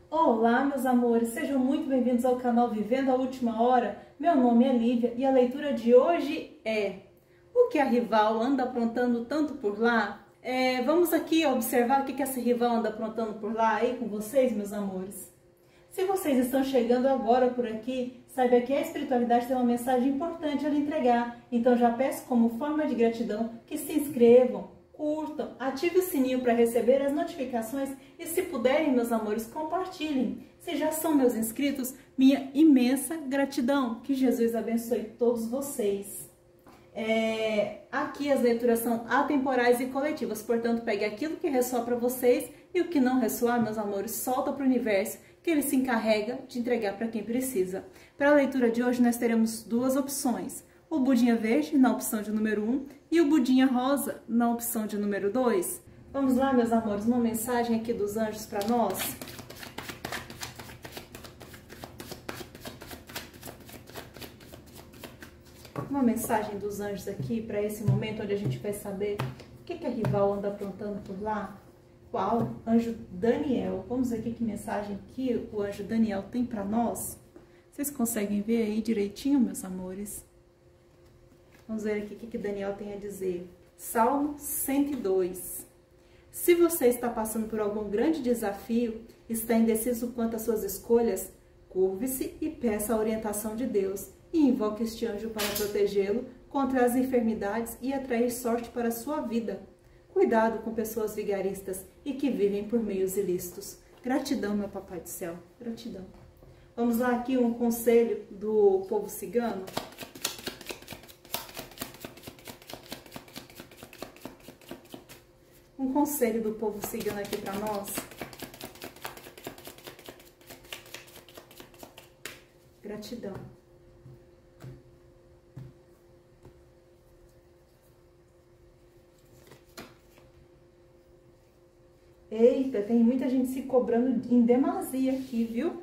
Olá, meus amores, sejam muito bem-vindos ao canal Vivendo a Última Hora. Meu nome é Lívia e a leitura de hoje é: o que a rival anda aprontando tanto por lá? Vamos aqui observar o que essa rival anda aprontando por lá aí com vocês, meus amores. Se vocês estão chegando agora por aqui, saiba que a espiritualidade tem uma mensagem importante a lhe entregar. Então já peço como forma de gratidão que se inscrevam, curtam, ative o sininho para receber as notificações e, se puderem, meus amores, compartilhem. Se já são meus inscritos, minha imensa gratidão. Que Jesus abençoe todos vocês. Aqui as leituras são atemporais e coletivas, portanto, pegue aquilo que ressoa para vocês e o que não ressoar, meus amores, solta para o universo, que ele se encarrega de entregar para quem precisa. Para a leitura de hoje, nós teremos duas opções: o budinha verde, na opção de número 1, e o budinha rosa, na opção de número 2. Vamos lá, meus amores, uma mensagem aqui dos anjos para nós. Uma mensagem dos anjos aqui para esse momento onde a gente vai saber o que a rival anda aprontando por lá. Qual? Anjo Daniel. Vamos ver aqui que mensagem que o anjo Daniel tem para nós. Vocês conseguem ver aí direitinho, meus amores? Vamos ver aqui o que Daniel tem a dizer. Salmo 102. Se você está passando por algum grande desafio, está indeciso quanto às suas escolhas, curve-se e peça a orientação de Deus e invoque este anjo para protegê-lo contra as enfermidades e atrair sorte para a sua vida. Cuidado com pessoas vigaristas e que vivem por meios ilícitos. Gratidão, meu papai do céu. Gratidão. Vamos lá aqui um conselho do povo cigano. Um conselho do povo cigano aqui para nós. Gratidão. Eita, tem muita gente se cobrando em demasia aqui, viu?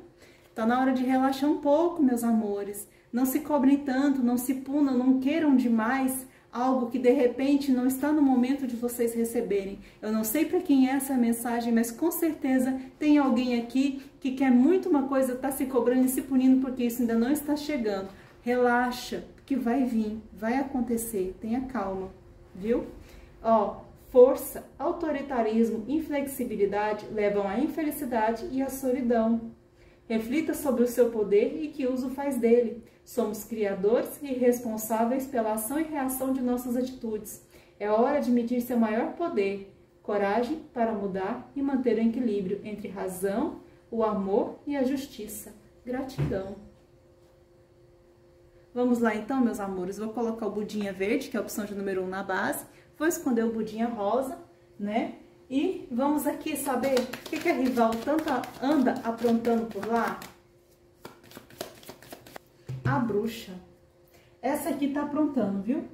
Tá na hora de relaxar um pouco, meus amores. Não se cobrem tanto, não se punam, não queiram demais algo que de repente não está no momento de vocês receberem. Eu não sei para quem é essa mensagem, mas com certeza tem alguém aqui que quer muito uma coisa, está se cobrando e se punindo porque isso ainda não está chegando. Relaxa, que vai vir, vai acontecer, tenha calma, viu? Ó, força, autoritarismo, inflexibilidade levam à infelicidade e à solidão. Reflita sobre o seu poder e que uso faz dele. Somos criadores e responsáveis pela ação e reação de nossas atitudes. É hora de medir seu maior poder, coragem para mudar e manter o equilíbrio entre razão, o amor e a justiça. Gratidão. Vamos lá então, meus amores. Vou colocar o budinha verde, que é a opção de número 1 na base. Vou esconder o budinha rosa, né? E vamos aqui saber o que a rival tanto anda aprontando por lá. A bruxa. Essa aqui tá aprontando, viu?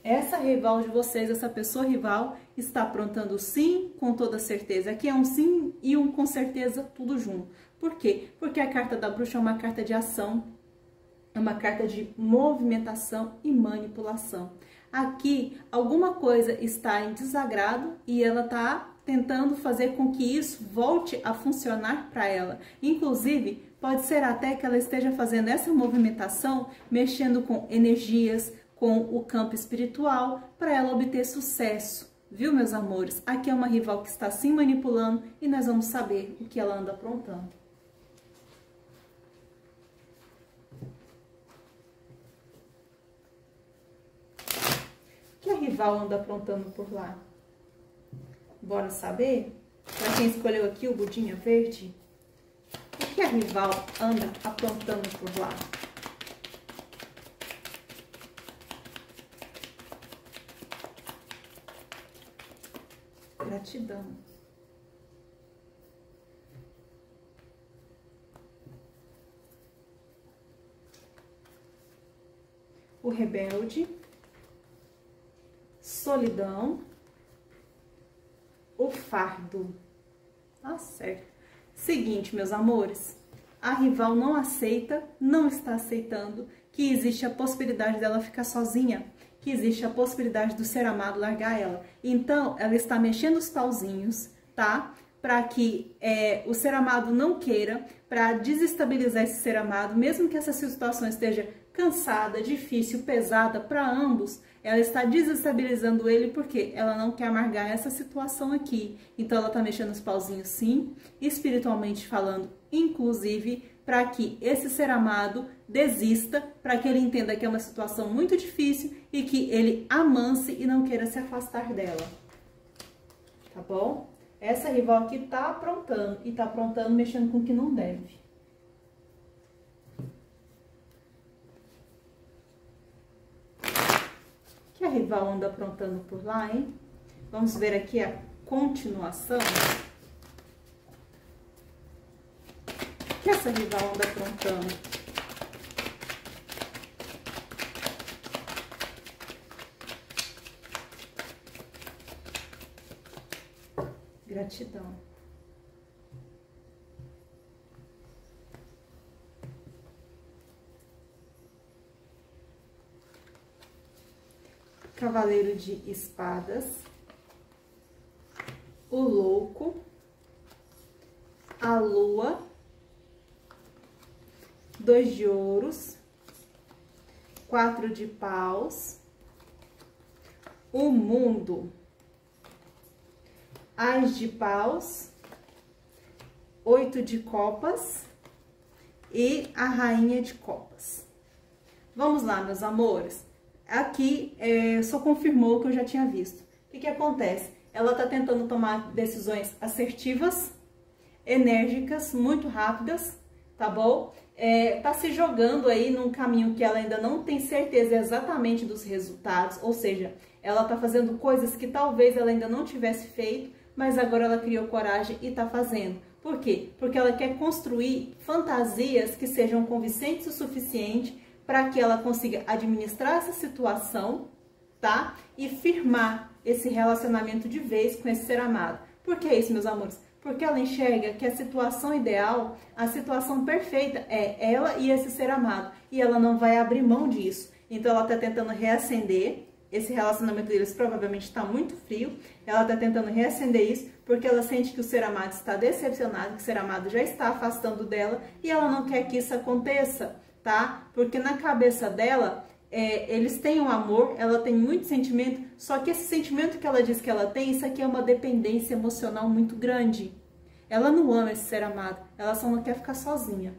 Essa rival de vocês, essa pessoa rival, está aprontando sim, com toda certeza. Aqui é um sim e um com certeza, tudo junto. Por quê? Porque a carta da bruxa é uma carta de ação, é uma carta de movimentação e manipulação. Aqui, alguma coisa está em desagrado e ela está tentando fazer com que isso volte a funcionar para ela. Inclusive, pode ser até que ela esteja fazendo essa movimentação, mexendo com energias, com o campo espiritual, para ela obter sucesso. Viu, meus amores? Aqui é uma rival que está se manipulando e nós vamos saber o que ela anda aprontando. O que a rival anda aprontando por lá? Bora saber? Para quem escolheu aqui o budinha verde, o que a rival anda aprontando por lá? Gratidão. O rebelde, solidão, o fardo. Tá certo. Seguinte, meus amores, a rival não aceita, não está aceitando que existe a possibilidade dela ficar sozinha, que existe a possibilidade do ser amado largar ela. Então, ela está mexendo os pauzinhos, tá? para que o ser amado não queira, para desestabilizar esse ser amado, mesmo que essa situação esteja cansada, difícil, pesada para ambos, ela está desestabilizando ele porque ela não quer amargar essa situação aqui. Então ela está mexendo os pauzinhos sim, espiritualmente falando, inclusive, para que esse ser amado desista, para que ele entenda que é uma situação muito difícil e que ele amance e não queira se afastar dela. Tá bom? Essa rival aqui tá aprontando, e tá aprontando mexendo com o que não deve. O que a rival anda aprontando por lá, hein? Vamos ver aqui a continuação. O que essa rival anda aprontando? Gratidão. Cavaleiro de espadas. O louco. A lua. 2 de ouros. 4 de paus. O mundo. As de paus, 8 de copas e a rainha de copas. Vamos lá, meus amores. Aqui só confirmou o que eu já tinha visto. O que acontece? Ela tá tentando tomar decisões assertivas, enérgicas, muito rápidas, tá bom? Tá se jogando aí num caminho que ela ainda não tem certeza exatamente dos resultados, ou seja, ela tá fazendo coisas que talvez ela ainda não tivesse feito, mas agora ela criou coragem e tá fazendo. Por quê? Porque ela quer construir fantasias que sejam convincentes o suficiente para que ela consiga administrar essa situação, tá? E firmar esse relacionamento de vez com esse ser amado. Por que isso, meus amores? Porque ela enxerga que a situação ideal, a situação perfeita é ela e esse ser amado. E ela não vai abrir mão disso. Então ela tá tentando reacender. Esse relacionamento deles provavelmente está muito frio. Ela está tentando reacender isso porque ela sente que o ser amado está decepcionado, que o ser amado já está afastando dela e ela não quer que isso aconteça, tá? Porque na cabeça dela, eles têm um amor, ela tem muito sentimento, só que esse sentimento que ela diz que ela tem, isso aqui é uma dependência emocional muito grande. Ela não ama esse ser amado, ela só não quer ficar sozinha.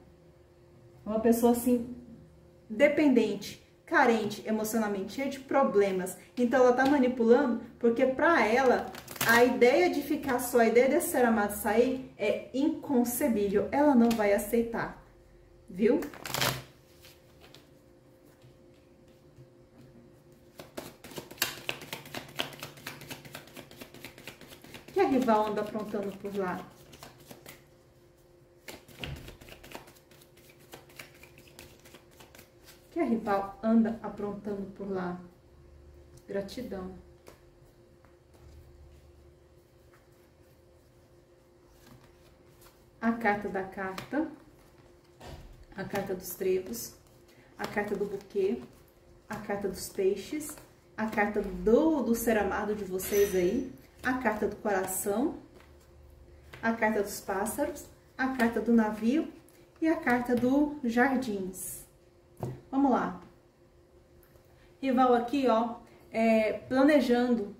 Uma pessoa assim, dependente, carente emocionalmente, cheia de problemas. Então ela tá manipulando porque pra ela a ideia de ficar só, a ideia desse ser amado sair é inconcebível. Ela não vai aceitar, viu? O que a rival anda aprontando por lá? Que a rival anda aprontando por lá? Gratidão. A carta da carta, a carta dos trevos, a carta do buquê, a carta dos peixes, a carta do ser amado de vocês aí, a carta do coração, a carta dos pássaros, a carta do navio e a carta do jardins. Vamos lá. Rival aqui, ó, planejando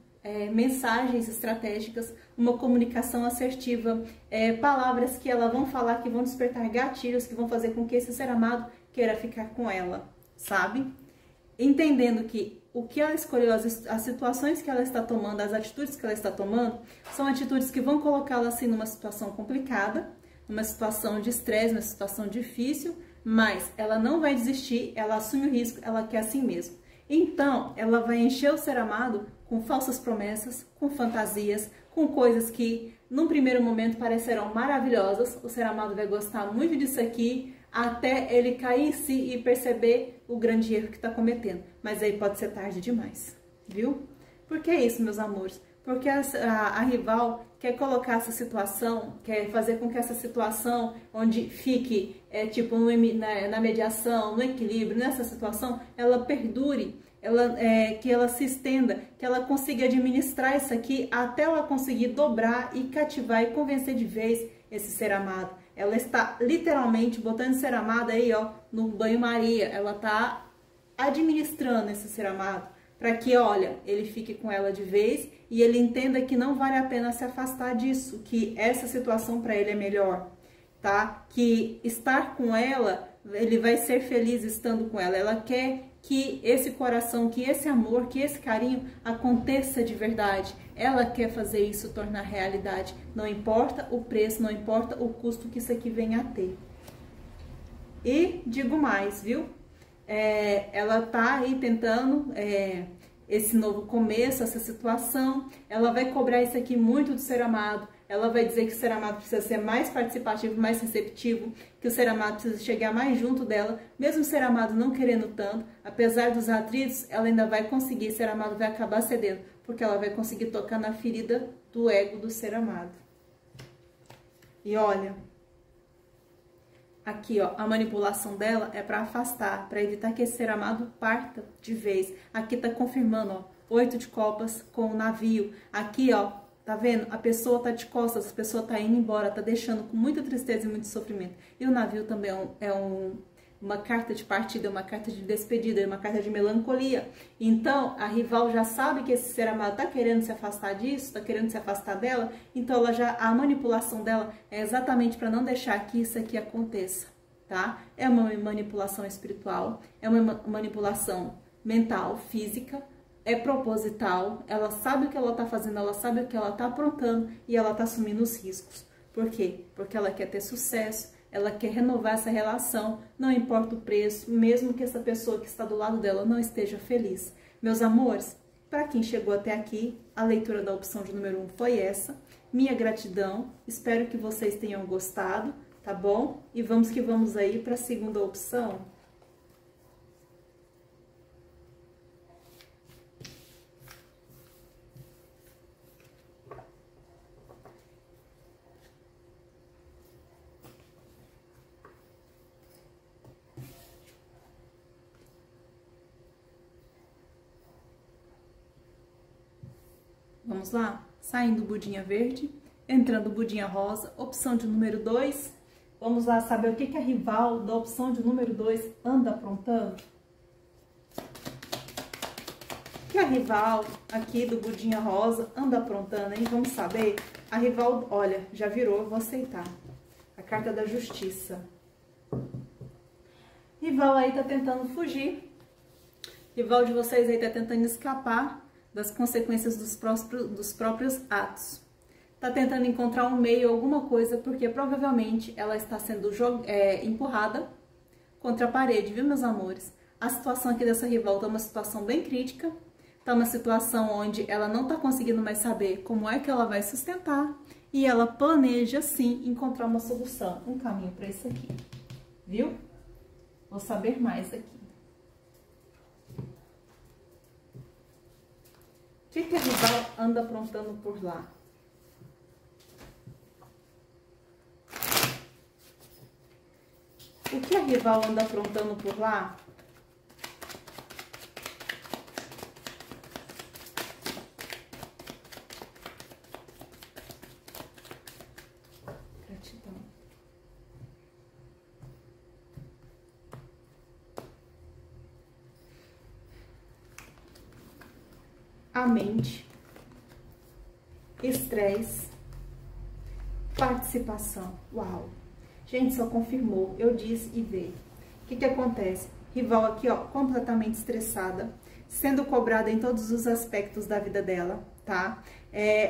mensagens estratégicas, uma comunicação assertiva, palavras que ela vão falar que vão despertar gatilhos, que vão fazer com que esse ser amado queira ficar com ela, sabe? Entendendo que o que ela escolheu, as situações que ela está tomando, as atitudes que ela está tomando, são atitudes que vão colocá-la assim numa situação complicada, numa situação de estresse, numa situação difícil, mas ela não vai desistir, ela assume o risco, ela quer assim mesmo. Então, ela vai encher o ser amado com falsas promessas, com fantasias, com coisas que, num primeiro momento, parecerão maravilhosas. O ser amado vai gostar muito disso aqui, até ele cair em si e perceber o grande erro que está cometendo. Mas aí pode ser tarde demais, viu? Por que isso, meus amores? Porque a rival quer colocar essa situação, quer fazer com que essa situação, onde fique, tipo, na mediação, no equilíbrio, nessa situação, ela perdure que ela se estenda, que ela consiga administrar isso aqui até ela conseguir dobrar e cativar e convencer de vez esse ser amado. Ela está literalmente botando esse ser amado aí, ó, no banho-maria. Ela está administrando esse ser amado para que, olha, ele fique com ela de vez e ele entenda que não vale a pena se afastar disso, que essa situação para ele é melhor, tá? Que estar com ela, ele vai ser feliz estando com ela. Ela quer que esse coração, que esse amor, que esse carinho aconteça de verdade. Ela quer fazer isso tornar realidade. Não importa o preço, não importa o custo que isso aqui venha a ter. E digo mais, viu? Ela tá aí tentando esse novo começo, essa situação. Ela vai cobrar isso aqui muito do ser amado. Ela vai dizer que o ser amado precisa ser mais participativo, mais receptivo, que o ser amado precisa chegar mais junto dela, mesmo o ser amado não querendo tanto, apesar dos atritos, ela ainda vai conseguir, o ser amado vai acabar cedendo, porque ela vai conseguir tocar na ferida do ego do ser amado. E olha, aqui ó, a manipulação dela é para afastar, para evitar que esse ser amado parta de vez. Aqui tá confirmando, ó, 8 de copas com o navio. Aqui ó, tá vendo? A pessoa tá de costas, a pessoa tá indo embora, tá deixando com muita tristeza e muito sofrimento. E o navio também uma carta de partida, uma carta de despedida, uma carta de melancolia. Então, a rival já sabe que esse ser amado tá querendo se afastar disso, tá querendo se afastar dela, então a manipulação dela é exatamente para não deixar que isso aqui aconteça, tá? É uma manipulação espiritual, é uma manipulação mental, física, é proposital, ela sabe o que ela tá fazendo, ela sabe o que ela tá aprontando e ela tá assumindo os riscos. Por quê? Porque ela quer ter sucesso, ela quer renovar essa relação, não importa o preço, mesmo que essa pessoa que está do lado dela não esteja feliz. Meus amores, para quem chegou até aqui, a leitura da opção de número 1 foi essa. Minha gratidão, espero que vocês tenham gostado, tá bom? E vamos que vamos aí para a segunda opção. Vamos lá? Saindo budinha verde, entrando budinha rosa, opção de número 2. Vamos lá saber o que a rival da opção de número 2 anda aprontando? O que a rival aqui do budinha rosa anda aprontando, hein? Vamos saber? A rival, olha, já virou, eu vou aceitar. A carta da justiça. Rival aí tá tentando fugir. Rival de vocês aí tá tentando escapar das consequências dos próprios atos. Tá tentando encontrar um meio, alguma coisa, porque provavelmente ela está sendo empurrada contra a parede, viu, meus amores? A situação aqui dessa rival tá uma situação bem crítica, tá uma situação onde ela não tá conseguindo mais saber como é que ela vai sustentar e ela planeja, sim, encontrar uma solução, um caminho para isso aqui, viu? Vou saber mais aqui. O que a rival anda aprontando por lá? O que a rival anda aprontando por lá? Gratidão. A mente, estresse, participação. Uau! Gente, só confirmou, eu disse e veio. O que acontece? Rival aqui, ó, completamente estressada, sendo cobrada em todos os aspectos da vida dela, tá?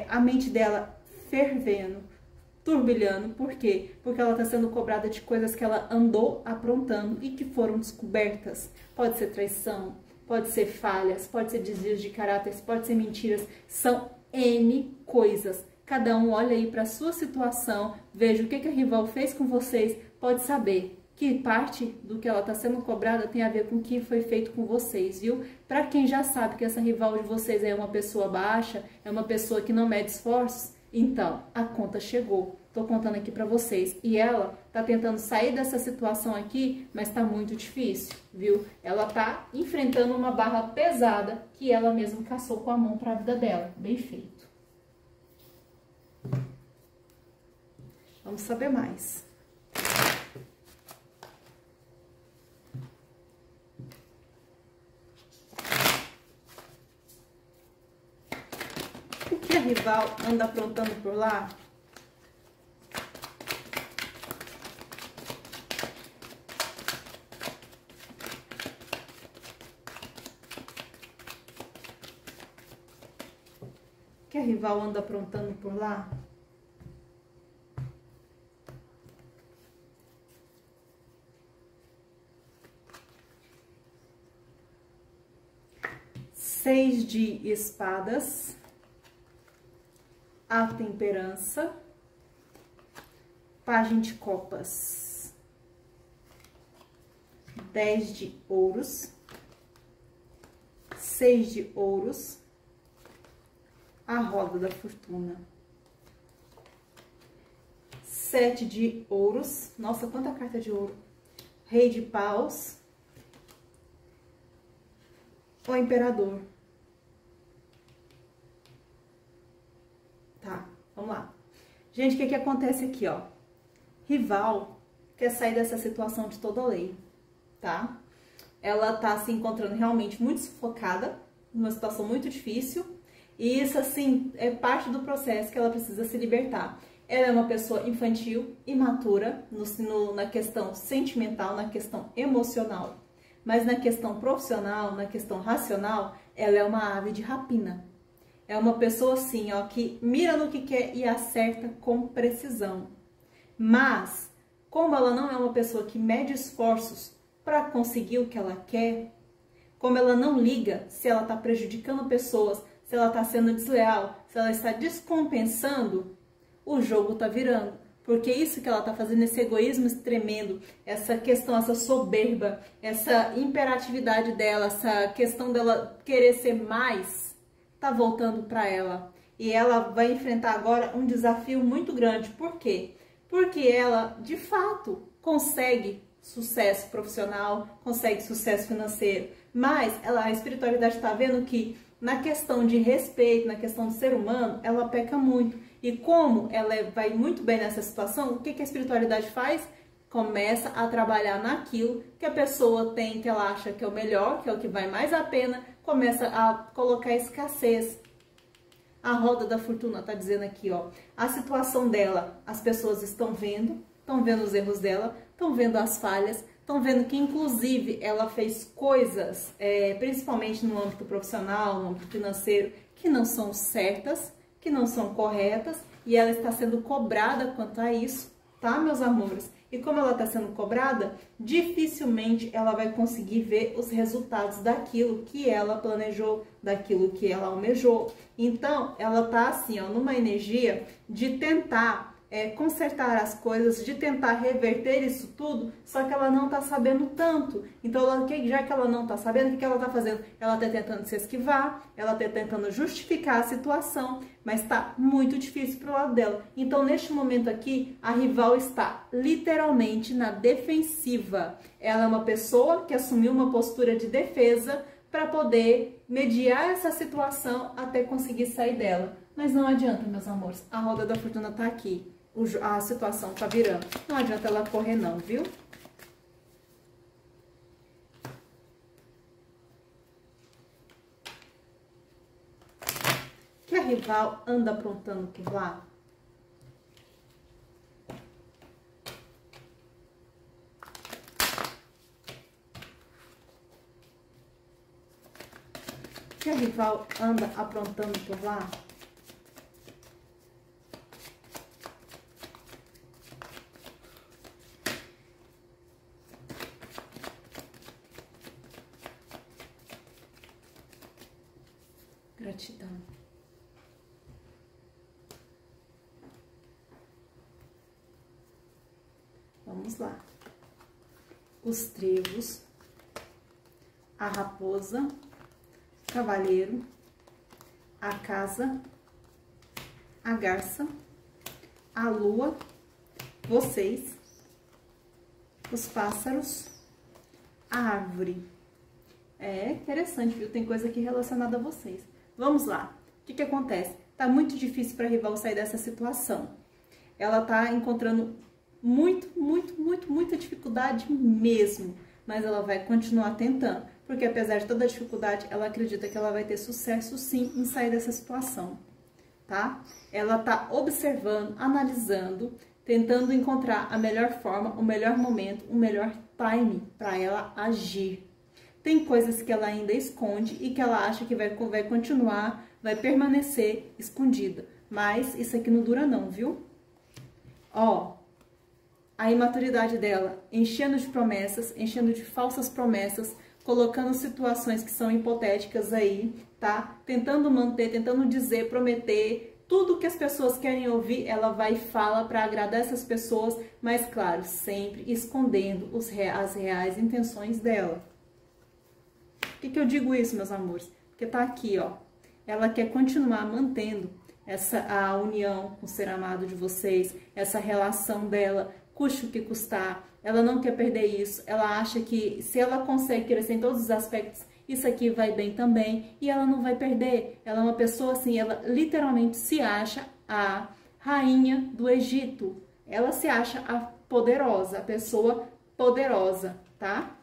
A mente dela fervendo, turbilhando. Por quê? Porque ela tá sendo cobrada de coisas que ela andou aprontando e que foram descobertas. Pode ser traição, pode ser falhas, pode ser desvios de caráter, pode ser mentiras, são N coisas. Cada um olha aí para a sua situação, veja o que a rival fez com vocês, pode saber que parte do que ela está sendo cobrada tem a ver com o que foi feito com vocês, viu? Para quem já sabe que essa rival de vocês é uma pessoa baixa, é uma pessoa que não mede esforços, Então, a conta chegou. Tô contando aqui pra vocês. E ela tá tentando sair dessa situação aqui, mas tá muito difícil, viu? Ela tá enfrentando uma barra pesada que ela mesma caçou com a mão pra vida dela. Bem feito. Vamos saber mais. O que a rival anda aprontando por lá? O que a rival anda aprontando por lá? Seis de espadas, a temperança, pajem de copas, 10 de ouros, 6 de ouros, a roda da fortuna, 7 de ouros, nossa, quanta carta de ouro, rei de paus, o imperador. Tá, vamos lá. Gente, o que que acontece aqui, ó? Rival quer sair dessa situação de toda a lei, tá? Ela tá se encontrando realmente muito sufocada, numa situação muito difícil, e isso, assim, é parte do processo que ela precisa se libertar. Ela é uma pessoa infantil, imatura, na questão sentimental, na questão emocional, mas na questão profissional, na questão racional, ela é uma ave de rapina. É uma pessoa assim, ó, que mira no que quer e acerta com precisão. Mas, como ela não é uma pessoa que mede esforços para conseguir o que ela quer, como ela não liga se ela está prejudicando pessoas, se ela está sendo desleal, se ela está descompensando, o jogo está virando. Porque isso que ela está fazendo, esse egoísmo tremendo, essa questão, essa soberba, essa imperatividade dela, essa questão dela querer ser mais, tá voltando para ela. E ela vai enfrentar agora um desafio muito grande. Por quê? Porque ela, de fato, consegue sucesso profissional, consegue sucesso financeiro. Mas a espiritualidade está vendo que na questão de respeito, na questão do ser humano, ela peca muito. E como ela vai muito bem nessa situação, o que a espiritualidade faz? Começa a trabalhar naquilo que a pessoa tem, que ela acha que é o melhor, que é o que vai mais a pena, começa a colocar escassez. A roda da fortuna tá dizendo aqui, ó, a situação dela, as pessoas estão vendo os erros dela, estão vendo as falhas, estão vendo que, inclusive, ela fez coisas, principalmente no âmbito profissional, no âmbito financeiro, que não são certas, que não são corretas, e ela está sendo cobrada quanto a isso, tá, meus amores? E como ela está sendo cobrada, dificilmente ela vai conseguir ver os resultados daquilo que ela planejou, daquilo que ela almejou. Então, ela tá assim, ó, numa energia de tentar consertar as coisas, de tentar reverter isso tudo, só que ela não tá sabendo tanto. Então, já que ela não tá sabendo, o que ela tá fazendo? Ela tá tentando se esquivar, ela tá tentando justificar a situação, mas tá muito difícil pro lado dela. Então, neste momento aqui, a rival está literalmente na defensiva. Ela é uma pessoa que assumiu uma postura de defesa para poder mediar essa situação até conseguir sair dela. Mas não adianta, meus amores, a roda da fortuna tá aqui. A situação tá virando. Não adianta ela correr não, viu? Que a rival anda aprontando por lá? Que a rival anda aprontando por lá? Gratidão. Vamos lá. Os trevos, a raposa, cavaleiro, a casa, a garça, a lua, vocês, os pássaros, a árvore. É interessante, viu? Tem coisa aqui relacionada a vocês. Vamos lá. O que acontece? Tá muito difícil para a rival sair dessa situação. Ela tá encontrando muita dificuldade mesmo. Mas ela vai continuar tentando. Porque apesar de toda a dificuldade, ela acredita que ela vai ter sucesso sim em sair dessa situação. Tá? Ela tá observando, analisando, tentando encontrar a melhor forma, o melhor momento, o melhor time para ela agir. Tem coisas que ela ainda esconde e que ela acha que vai continuar, vai permanecer escondida. Mas isso aqui não dura não, viu? Ó, a imaturidade dela enchendo de promessas, enchendo de falsas promessas, colocando situações que são hipotéticas aí, tá? Tentando manter, tentando dizer, prometer, tudo que as pessoas querem ouvir, ela vai e fala para agradar essas pessoas, mas claro, sempre escondendo as reais intenções dela. Por que eu digo isso, meus amores? Porque tá aqui, ó. Ela quer continuar mantendo a união com o ser amado de vocês, essa relação dela, custe o que custar. Ela não quer perder isso. Ela acha que se ela consegue crescer em todos os aspectos, isso aqui vai bem também. E ela não vai perder. Ela é uma pessoa assim, ela literalmente se acha a rainha do Egito. Ela se acha a poderosa, a pessoa poderosa, tá?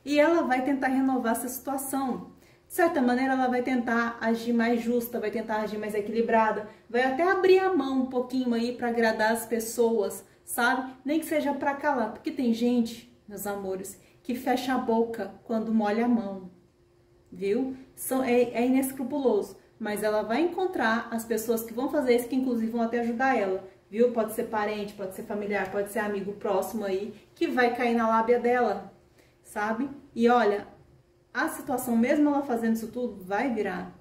E ela vai tentar renovar essa situação. De certa maneira, ela vai tentar agir mais justa, vai tentar agir mais equilibrada, vai até abrir a mão um pouquinho aí para agradar as pessoas, sabe? Nem que seja para calar, porque tem gente, meus amores, que fecha a boca quando molha a mão, viu? É inescrupuloso, mas ela vai encontrar as pessoas que vão fazer isso, que inclusive vão até ajudar ela, viu? Pode ser parente, pode ser familiar, pode ser amigo próximo aí, que vai cair na lábia dela, sabe? E olha, a situação, mesmo ela fazendo isso tudo, vai virar.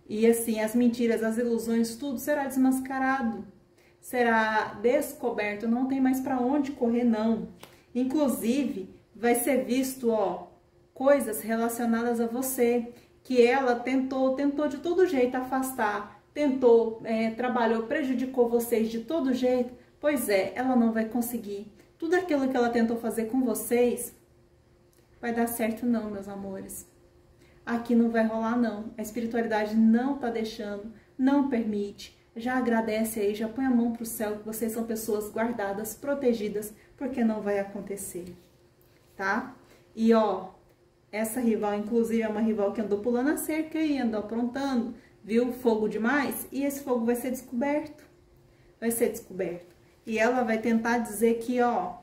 E assim, as mentiras, as ilusões, tudo será desmascarado. Será descoberto, não tem mais para onde correr, não. Inclusive, vai ser visto, ó, coisas relacionadas a você, que ela tentou de todo jeito afastar, trabalhou, prejudicou vocês de todo jeito. Pois é, ela não vai conseguir. Tudo aquilo que ela tentou fazer com vocês vai dar certo não, meus amores. Aqui não vai rolar não. A espiritualidade não tá deixando, não permite. Já agradece aí, já põe a mão pro céu que vocês são pessoas guardadas, protegidas, porque não vai acontecer, tá? E ó, essa rival, inclusive, é uma rival que andou pulando a cerca e andou aprontando, viu? Fogo demais, e esse fogo vai ser descoberto. Vai ser descoberto. E ela vai tentar dizer que, ó,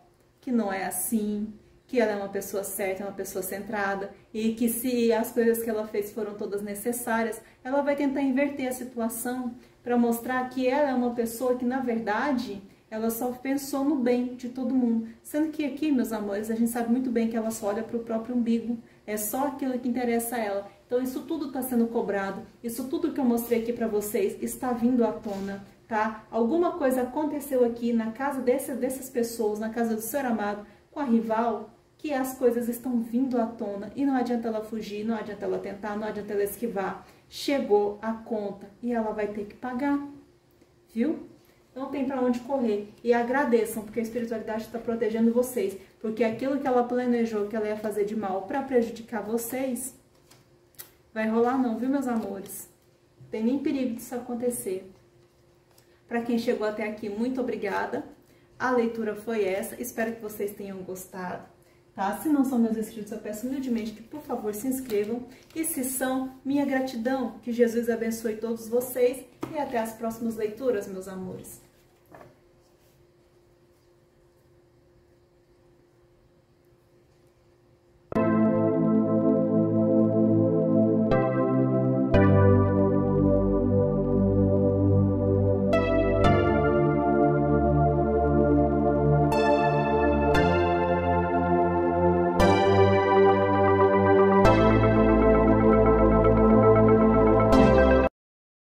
que não é assim, que ela é uma pessoa certa, uma pessoa centrada, e que se as coisas que ela fez foram todas necessárias, ela vai tentar inverter a situação para mostrar que ela é uma pessoa que, na verdade, ela só pensou no bem de todo mundo. Sendo que aqui, meus amores, a gente sabe muito bem que ela só olha para o próprio umbigo, é só aquilo que interessa a ela. Então, isso tudo está sendo cobrado, isso tudo que eu mostrei aqui para vocês está vindo à tona, tá? Alguma coisa aconteceu aqui na casa dessas pessoas, na casa do ser amado, com a rival, que as coisas estão vindo à tona e não adianta ela fugir, não adianta ela tentar, não adianta ela esquivar. Chegou a conta e ela vai ter que pagar, viu? Não tem pra onde correr. E agradeçam, porque a espiritualidade está protegendo vocês. Porque aquilo que ela planejou que ela ia fazer de mal para prejudicar vocês, vai rolar não, viu, meus amores? Não tem nem perigo disso acontecer. Para quem chegou até aqui, muito obrigada. A leitura foi essa. Espero que vocês tenham gostado. Tá? Se não são meus inscritos, eu peço humildemente que, por favor, se inscrevam. E se são, minha gratidão. Que Jesus abençoe todos vocês. E até as próximas leituras, meus amores.